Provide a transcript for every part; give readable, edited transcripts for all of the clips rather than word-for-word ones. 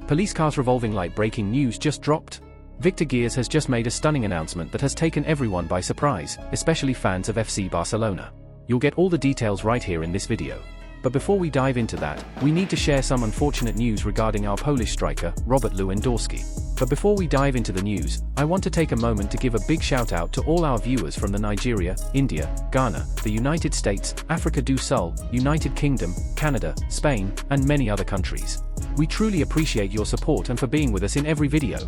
Police cars revolving light breaking news just dropped. Victor Gyökeres has just made a stunning announcement that has taken everyone by surprise, especially fans of FC Barcelona. You'll get all the details right here in this video. But before we dive into that, we need to share some unfortunate news regarding our Polish striker, Robert Lewandowski. But before we dive into the news, I want to take a moment to give a big shout out to all our viewers from Nigeria, India, Ghana, the United States, Africa do Sul, United Kingdom, Canada, Spain, and many other countries. We truly appreciate your support and for being with us in every video.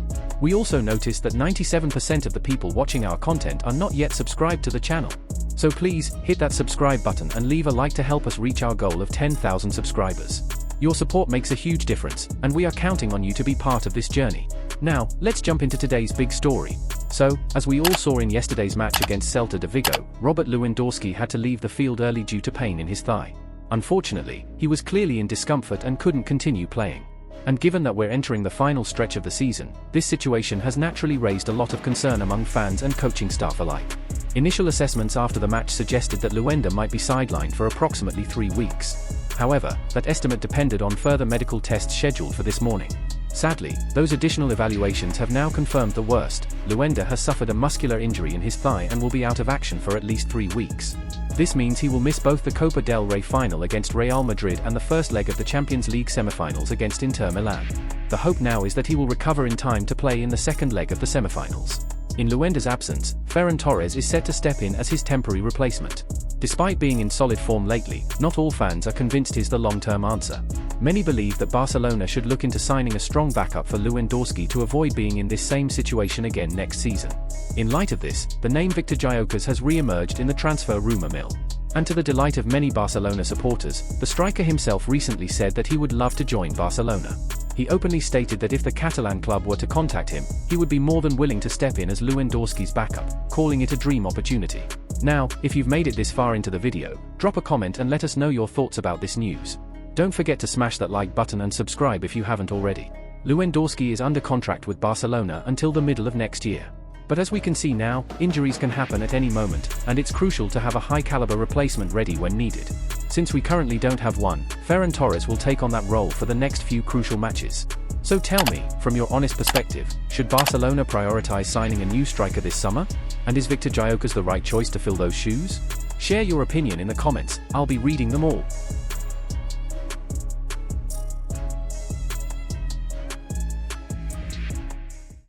We also noticed that 97% of the people watching our content are not yet subscribed to the channel. So please, hit that subscribe button and leave a like to help us reach our goal of 10,000 subscribers. Your support makes a huge difference, and we are counting on you to be part of this journey. Now, let's jump into today's big story. So, as we all saw in yesterday's match against Celta de Vigo, Robert Lewandowski had to leave the field early due to pain in his thigh. Unfortunately, he was clearly in discomfort and couldn't continue playing. And given that we're entering the final stretch of the season, this situation has naturally raised a lot of concern among fans and coaching staff alike. Initial assessments after the match suggested that Lewandowski might be sidelined for approximately 3 weeks. However, that estimate depended on further medical tests scheduled for this morning. Sadly, those additional evaluations have now confirmed the worst. Lewandowski has suffered a muscular injury in his thigh and will be out of action for at least 3 weeks. This means he will miss both the Copa del Rey final against Real Madrid and the first leg of the Champions League semi-finals against Inter Milan. The hope now is that he will recover in time to play in the second leg of the semi-finals. In Lewandowski's absence, Ferran Torres is set to step in as his temporary replacement. Despite being in solid form lately, not all fans are convinced he's the long-term answer. Many believe that Barcelona should look into signing a strong backup for Lewandowski to avoid being in this same situation again next season. In light of this, the name Victor Gyökeres has re-emerged in the transfer rumor mill. And to the delight of many Barcelona supporters, the striker himself recently said that he would love to join Barcelona. He openly stated that if the Catalan club were to contact him, he would be more than willing to step in as Lewandowski's backup, calling it a dream opportunity. Now, if you've made it this far into the video, drop a comment and let us know your thoughts about this news. Don't forget to smash that like button and subscribe if you haven't already. Lewandowski is under contract with Barcelona until the middle of next year. But as we can see now, injuries can happen at any moment, and it's crucial to have a high-caliber replacement ready when needed. Since we currently don't have one, Ferran Torres will take on that role for the next few crucial matches. So tell me, from your honest perspective, should Barcelona prioritize signing a new striker this summer? And is Victor Gyökeres the right choice to fill those shoes? Share your opinion in the comments, I'll be reading them all.